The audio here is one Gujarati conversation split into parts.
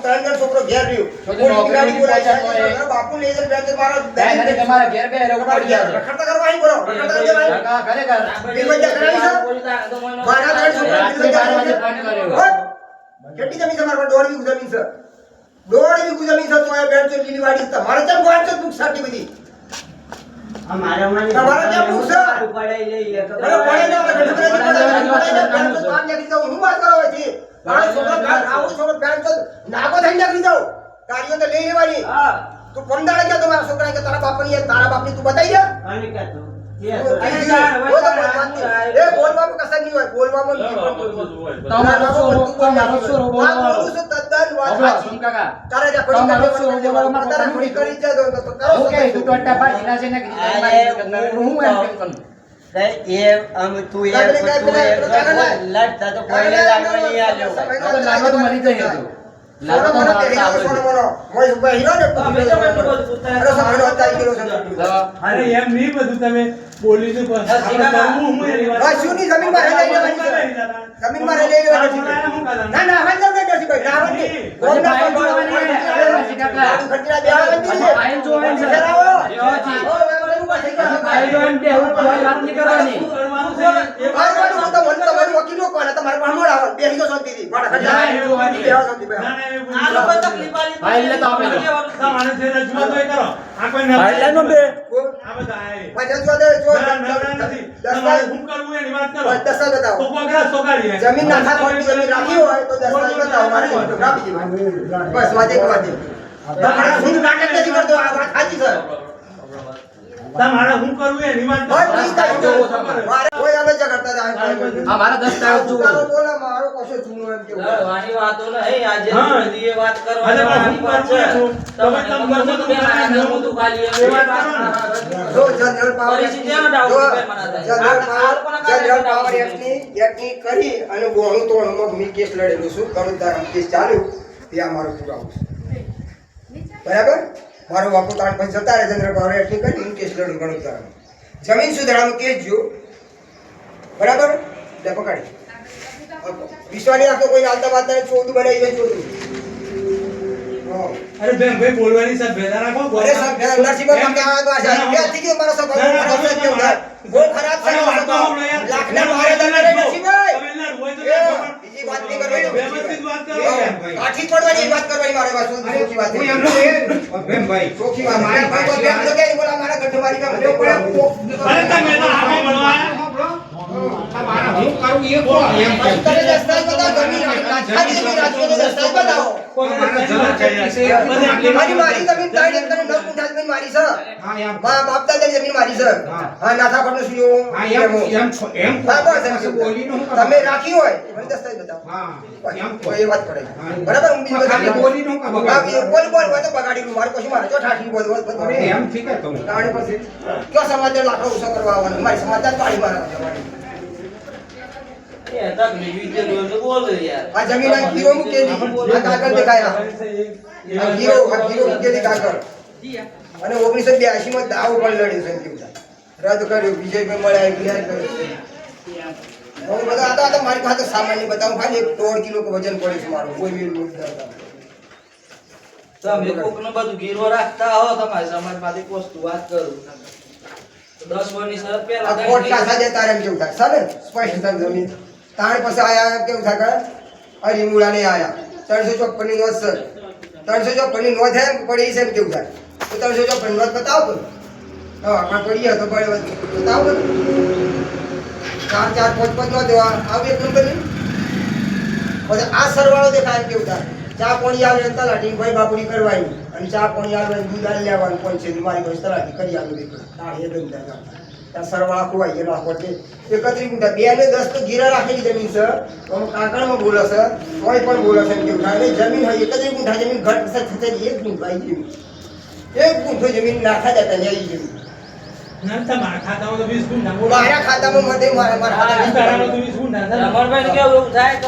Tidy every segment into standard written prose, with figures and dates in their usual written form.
ત્રણ છોકરો ઘેર રહ્યો બાપુ લઈ જાય તમારા ઘેર બે લોકો પડી ગયા રખડતા કરવા અહીં બોલો રખડતા કરવા ખરેખર એ બધા કરાવી છે મારા ત્રણ છોકરા કેટલી જમીન છે મારા 1.5 વીઘા જમીન છે 1.5 વીઘા જમીન છે તો આ બેન છે લીલી વાડી છે મારે કેમ વાત છે દુખ સાટી બધી અમારા મને તમારે ક્યાં પૂછો પડાઈ લઈએ અરે પડાઈ ના તો કામ નાખી દઉં હું વાત કરો છે મારો છોકરો ગામ આવો છોકરો ગામ તો નાગો થઈ નાખી દઉં ગાડીઓ તો લઈ લેવાની હા તું પંડાળે ગયા તો મારા છોકરા કે તારા બાપની તું બતાઈ દે આને કાતો એ બોલવામાં કસર નહીં હોય બોલવામાં તમારો છોરો બોલવાનો કાકા તારે થોડી કરી જાય તો ઓકે તું ટોટા ભાજીના છે ને હું એમ કેમ કરું એ આમ તું એ લડતા તો કોઈને લાગવાની આલ્યો તો લાગવા તો મરી જઈ હતો લાગવા તો મારતા અરે એમ નહીં બધું તમે બોલી શું શું ની જમીનમાં લઈ લેવાની જમીનમાં લઈ લેવાની ના ના હવે જવું નથી ભાઈ ના હતી વકીલો કોણ તમારે ભણમોડ આવે બેહી ગયો શાંતિથી મારા જમીન ના ખોટી જમીન રાખી હોય તો દસ્તાવેજ બતાવો મારે રાખી બસ વાત એક વાત તમારે શું નાટક નથી કરતો આ વાત સાચી છે તમારે શું કરવું એની વાત મારે કોઈ આવે છે કરતા જાય આ મારા દસ્તાવેજ જુઓ બોલા મારો કશો જૂનો એમ કેવું લડવાની વાતો નહીં આજે બધી એ વાત કરો અરે હું કરવું તમે કરશો તો પેલા નમો તો ખાલી એ વાત જો જનરલ પાવર પરિસ્થિતિનો ડાઉટ પેર મના જનરલ પાવર એક્ટની કરી અને બોણું તો હું કેસ લડેલું છું કણુદાર કેસ ચાલ્યો ત્યાં મારો પુરાવો છે બરાબર મારો બાપુ તાણ પછી જતા રહે જનરલ પાવર એક્ટની કરી હું કેસ લડું કણુદાર જમીન સુધારાનો કેસ જો બરાબર લે પકડી વિશ્વાની આખો કોઈ આલતા વાતા 14 બનાવી જાય 14 અરે બેન ભાઈ બોલવાની સાહેબ ભેદા રાખો અરે સાહેબ નરસિંહભાઈ કામ આ છે બે થઈ ગયો મારો સભા ખરાબ છે કેમ થાય બહુ ખરાબ છે લાખના મારે તમે નરસિંહભાઈ બીજી વાત નહીં કરવાની વ્યવસ્થિત વાત કરો કાઠી પડવાની વાત કરવાની મારે વાત સોચી વાત હું એમનો બેન ભાઈ સોચી વાત મારે કોઈ તો બેન લગે બોલા મારા ગઠમારી કામ અરે તમે તો આમે મળવા તમારા હું કરું એ બોલ એમ કે તમે દસ્તાવેજ બતાવો જમીન આખી જમીન રાજ્યનો દસ્તાવેજ બતાવો મારી જમીન 3 એકર 9 ગુંઠા જમીન મારી છે હા એમ બાપ દાદાની જમીન મારી છે હા નાથાપટનો સુયો હા એમ બોલીનો હું તમે રાખી હોય મને દસ્તાવેજ બતાવો હા એમ એ વાત કરે બરાબર હું બીજું ખાલી બોલીનો હું બગાડી બોલ બોલ તો બગાડી મારે કશું મારે જો ઠાઠી બોલ બોલ અરે એમ ઠીક છે તમે તાણે પછી કયો સમાજને લાકડો ઉસો કરવા આવવાનો મારી સમાજને પાડી મારવા એ તકલીફ વિદ્યા તો બોલ યાર આ જમીન આ ગીરો મૂકેલી આ કાગળ દેખાયા આ ગીરો મૂકેલી કાગળ અને 1982 માં દાવ પણ લડ્યો સંજીવતા રદ કર્યો વિજયભાઈ મળ્યા ક્લિયર કર્યો હું બધા હતા મારી પાસે સામાન્ય બતાવું ખાલી 1.5 કિલો વજન પડે છે મારું કોઈ મેલ મૂકી દરતા તમે કોકનો બધું ગીરો રાખતા હો તમારી સમાજમાંથી વસ્તુ વાત કરું 10 વર્ષની શરત આ પહેલા કોટ કાસા જે તારે કેવું થાય સાને સ્પષ્ટ થાય જમીન તાણ પછી આયા કેવું થાય કે અરી મૂળા ને આયા 354 ની નોંધ સર 354 ની નોંધ હે પડી છે કેવું થાય તો 354 ની નોંધ બતાવો તો હા આપણે પડીએ તો પડે બતાવો ને 4 4 5 5 નો દેવા આવે એક નંબર ની પછી આ સરવાળો દેખાય કેવું થાય ચા પાણી આવે તલાટી ભાઈ બાપુડી કરવાની અને ચા પાણી આવે દૂધ આલી લેવાનું કોઈ છે મારી પાસે તલાટી કરી આલું દેખાય તાણ એ દમ થાય ત્યાં સરવાળા ખોવાઈ ગયેલા કોટે 31 ગુંઠા 2 ને 10 તો ગીરા રાખેલી જમીન છે તો કાકણમાં બોલે છે કોઈ પણ બોલે છે કેવું થાય જમીન હોય 31 ગુંઠા જમીન ઘટ થશે 1 ગુંઠો આવી જમીન 1 ગુંઠો જમીન નાખા જતા ને આવી જમીન ના તમારા ખાતામાં તો 20 ગુણ ના મારા ખાતામાં મધે મારા તારામાં તો ખાતામાં 20 ગુણ ના રમણભાઈ કેવું એવું થાય કે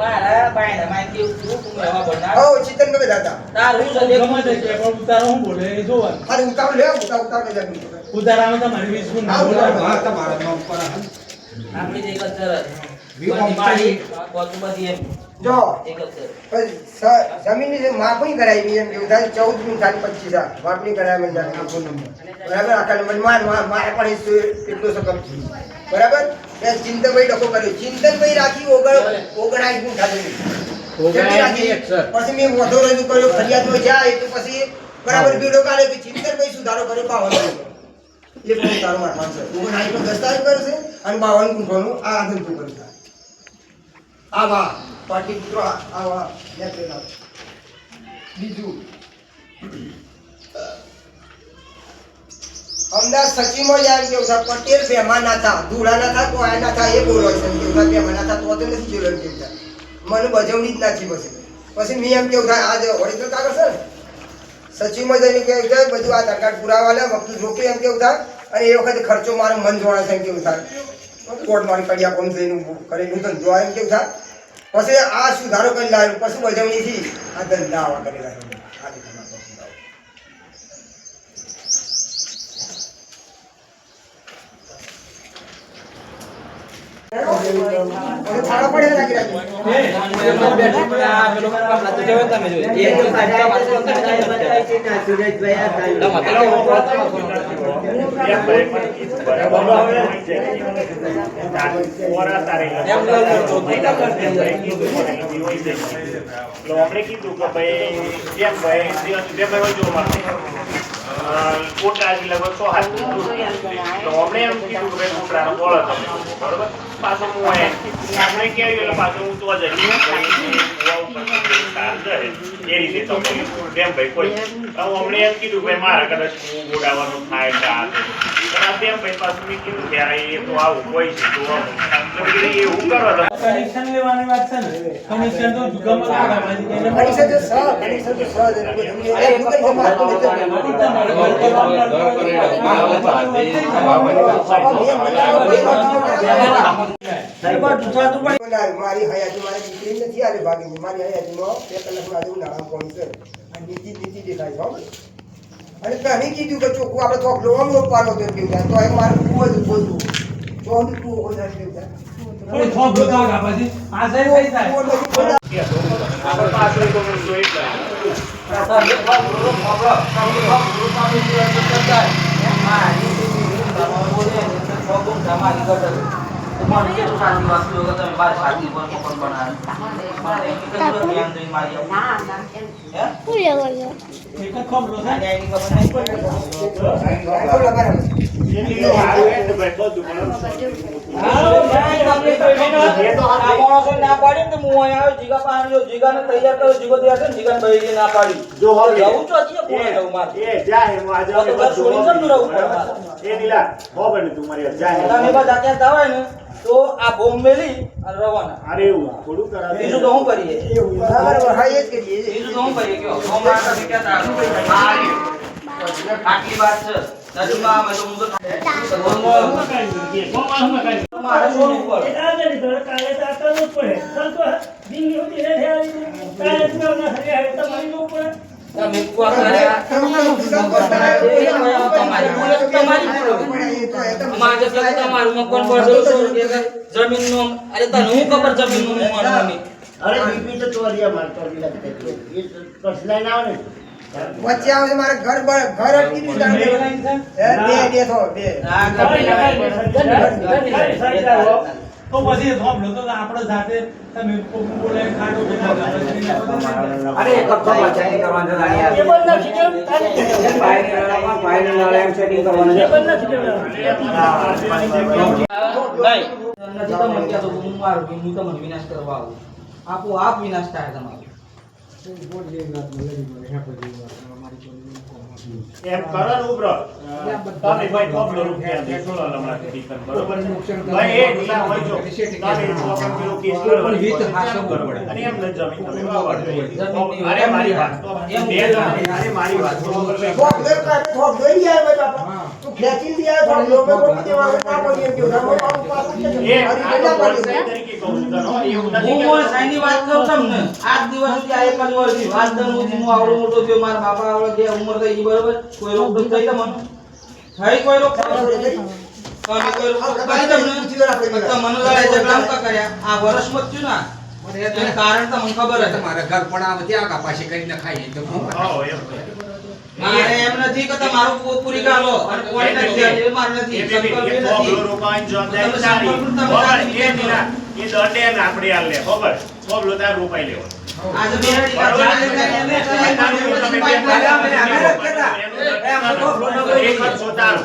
મારા બાયના માં કેવું તું એવા બનાવ ઓ ચિતન બે દાદા તારું છે ગમે તે કે પણ ઉતારો હું બોલે એ જોવાનું અરે ઉતાવ લે ઉતાવ ને જમીન ઉતારામાં તમારે 20 ગુણ ના બોલવાનું હા તમારા નામ પર આપણી જે કલ્ચર વી બધી મારી કોતું બધી એમ જો એક જ છે. જમીનની જે માપણી કરાવી એમ કેવું થાય 14 નું થાય 25 માપણી કરાવી મને આખો નંબર બરાબર આખા નંબર મારે પણ એટલો સકમ છે બરાબર ત્યાં ચિંતનભાઈ ડખો કર્યો ચિંતનભાઈ રાખી 19 નું ખાધું પછી મેં વધો રજૂ કર્યો ફરિયાદમાં જાય તો પછી બરાબર બીડો કાઢે કે ચિંતનભાઈ સુધારો કર્યો 52 એ પણ તારો મારવાનો છે 19 નો દસ્તાવેજ કર્યો છે અને 52 ગુંઠોનું આ આધન તું કર્યું આવા પાર્ટી પુત્રો આવા લેખેલા બીજું અમદાવાદ સચિવમાં જાય કેવું છે પટેલ બેમાન ના થા ધૂળા ના થા કોઈ ના થા એ બોલો છે કેવું થાય બેમાન ના થા તો નથી જોયું કેવું થાય મને બજવણી જ નથી પછી મેં એમ કેવું થાય આજે ઓરિજિનલ કાગળ છે ને સચિવમાં જઈને કેવું થાય બધું આ આધાર કાર્ડ પુરાવા લે વકીલ રોકે એમ કેવું થાય અને એ વખતે ખર્ચો મારો મન જોડે છે એમ કેવું થાય કોર્ટ મારી કડિયા કોમ જઈને કરેલું ધંધો એમ કેવું થાય પછી આ સુધારો કરી લાવ્યો પછી બજવણીથી આ ધંધા આવા કરેલા છે થાળા પડે લાગી આપણે કીધું કે ભાઈ જેમ ભાઈ કોટા લગભગ 100 હાથ તો આપણે એમ કીધું કે ભાઈ કોટરાનો બોલો તમે બરોબર પાછો હું આપણે કેવી એટલે પાછો હું તો જ એ રીતે તો જેમ ભાઈ કોઈ અમને એમ કીધું ભાઈ મારા કદાચ ગોડાવાનું થાય કા તેમ ભાઈ પાછું મેં કીધું કે એ તો આવું કોઈ છે તો એવું કરવા કનેક્શન લેવાની વાત છે ને કનેક્શન તો જુગામાં લાગવાની એને કનેક્શન તો મારી હયાતી મારી દીકરી નથી આલે ભાગી મારી હયાતીમાં 2 કલાકમાં આજે ઉનાળામાં કોણ છે આ નીતિ દેખાય છે અને તને કીધું કે ચોખ્ખું આપણે તો લોમ પાડો તો કેવું તો મારે ખૂબ જ બોલવું તો હું તું ઓલા કેવું કોઈ થોપ બતાવ કા પછી આ સહી થઈ જાય આપણે પાછળ તો જોઈ એક ખોબ લો છે તો આ બોમ્બ મેલી અને રવાના અરે એવું થોડું કરાવે બીજું તો શું કરીએ બરાબર હા એ જ કરીએ બીજું તો શું કરીએ કયો બોમ્બ મારતા શીખ્યા હતા આટલી વાત છે નદીમાં અમે તો હું તો મારે શું ઉપર તમે કુવા કર્યા તમારી તમારું મકાન પર જમીન નો અરે તને હું ખબર જમીન નું મોણવાની અરે બીપી તો ચોરિયા મારતો લાગતો એ કસલાઈ ના આવે ને વચ્ચે આવે છે મારે ઘર અટકી દીધું બે થો બે આ તો પછી થોપ લો તો આપણે સાથે તમે બોલે ખાડો બેઠા અરે એક કપ પંચાયતી કરવાનું છે દાણી યાર. ફાઇનલ એમ સેટિંગ કરવાનું છે. નથી તો મને કહેતો હું મારું કે હું તમને વિનાશ કરવા આવું આપો આપ વિનાશ થાય તમારો એમ કરો ને ઉભરો તમે ભાઈ થોડો રૂપિયા દેશો લમણા દીકન બરોબર ભાઈ એ દિલા હોય જો તમે ચોકન પેલો કેસ કરો પણ વીત હાસો કરો પડે. અને એમ ન જમીન તમે વાવડ અરે મારી વાત તો અરે મારી વાત તો થોપ લે કાઢે થોપ લઈ જાય ભાઈ બાપા તું ખેંચી લે થોપ લો મે કોઈ દેવા ના પડી કે ધર્મ પાછું પાછું એ છે આ કેટલા વર્ષ પડી તરીકે કહું છું તનો એવું હું નથી મોય સાઈની વાત કરું તમને આજ દિવસ સુધી આ એક જ વર્ષથી વાત દમ સુધી હું આવડો મોટો થયો મારા બાપા આવડો જે ઉંમર થઈ ગઈ બરોબર કોઈ રોગ થઈ તમને થઈ કોઈ રોગ તમે કોઈ રોગ કરી તમને મને લડાઈ ઝઘડા કર્યા આ વર્ષમાં થયું ના એનું કારણ તમને ખબર હશે. તમારા ઘર પણ આવે ત્યાં કપાસી કરીને ખાઈએ તો શું કરે? હા, એમ. મારે એમ નથી કે તમારું પૂરી ગાલો અને કોઈ નથી એ મારે નથી એ સંકલ્પ બેબી, એ નથી. બોબલો રોપાવાની જવાબદારી તમે તારી. સંકલ્પ તમે ખબર? તારી એ નીના, એ દંડે ને આપણે આલ લે, ખબર? બોબલો તારે રોપાઈ લેવાનો. આજે બેહાડી કા બરોબર? ચાલે એટલે એને તમે પાઇપ બે લાગ્યા. અમે નથી કહેતા. એમ તો બોબલો નથી. એક જ સોતારો.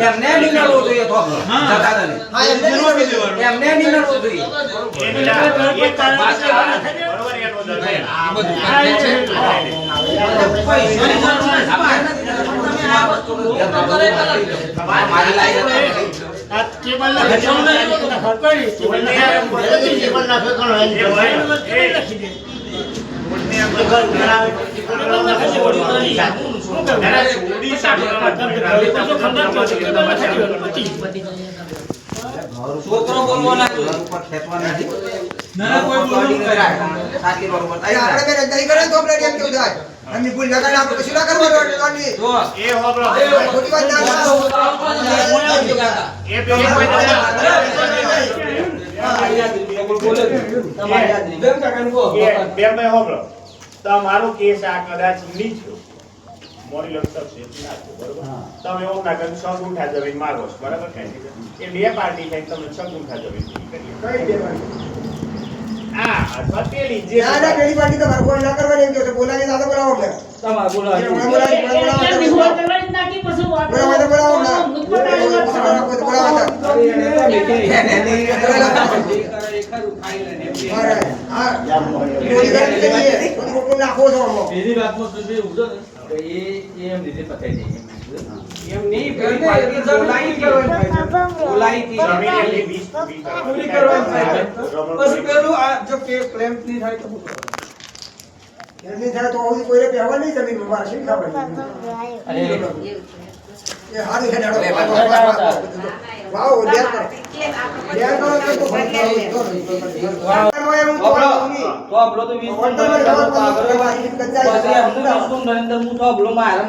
એમને નીકળવું જોઈએ થોભલો. દાદાને. હા એમને નહીં કરવું. એમને નીકળવું જોઈએ. એ નીના, એક જ સોતારો. બરોબર? એનો દંડ. આ બધું કરે છે. પૈસાની જરૂર નથી. તમે આ વસ્તુ તો કરે મારી લાઈન હતી. આ ટેબલ ના ખેંચવાનું નહીં તો ખબર પડી. ટેબલ ના ટેબલ ના ફેંકવાનું એ ભાઈ, એ, તારા છોડી છોકરો બોલવો ના જોઈએ. ઉપર ખેંચવા નથી. ના, કોઈ બોલવું નહીં. સાચી બરોબર. અને આપણે બે રજદારી કરે ને તો આપણે એમ કેવું થાય એમની ભૂલ ના કરે આપણે કશું ના કરવાનું એટલે વાંધી. જો એ હોબળો. ખોટી વાત ના કરો. એ પેલી કોઈ તમારો કેસ આ કદાચ નીચો મોડી લક્ષક છે ના છે, બરોબર? તમે એવું ના કરી 6 ગુંઠા જમીન માગો છો, બરાબર? એ બે પાર્ટી થાય તમે 6 ગુંઠા જમીન કરી. કઈ દેવાની? આ અથવા પેલી જે ના ના પેલી પાર્ટી તમારે કોઈ ના કરવાની એમ કહો છો. બોલાવી ના તો બોલાવો અમને. તમારે બોલાવો. નાખો છો આમાં. એની વાતમાં તો જે ઉભો ને, એમ રીતે પતાઈ દઈએ. એમ નહીં, પેલી પાર્ટી બોલાવી હતી. જમીન એટલી 20 પૂરી કરવાની થાય. પછી પેલું આ જો ક્લેમ નહીં થાય તો એમની થાય તો આવું કોઈને પહેવા નહીં જમીન મારે શી ખબર? એ હારું છે ડાળો. વાવ ધ્યાન કરો. ધ્યાન કરો તો ફોન કરો. તો આપણો તો 20 નરેન્દ્ર નરેન્દ્ર હું તો આપણો મારા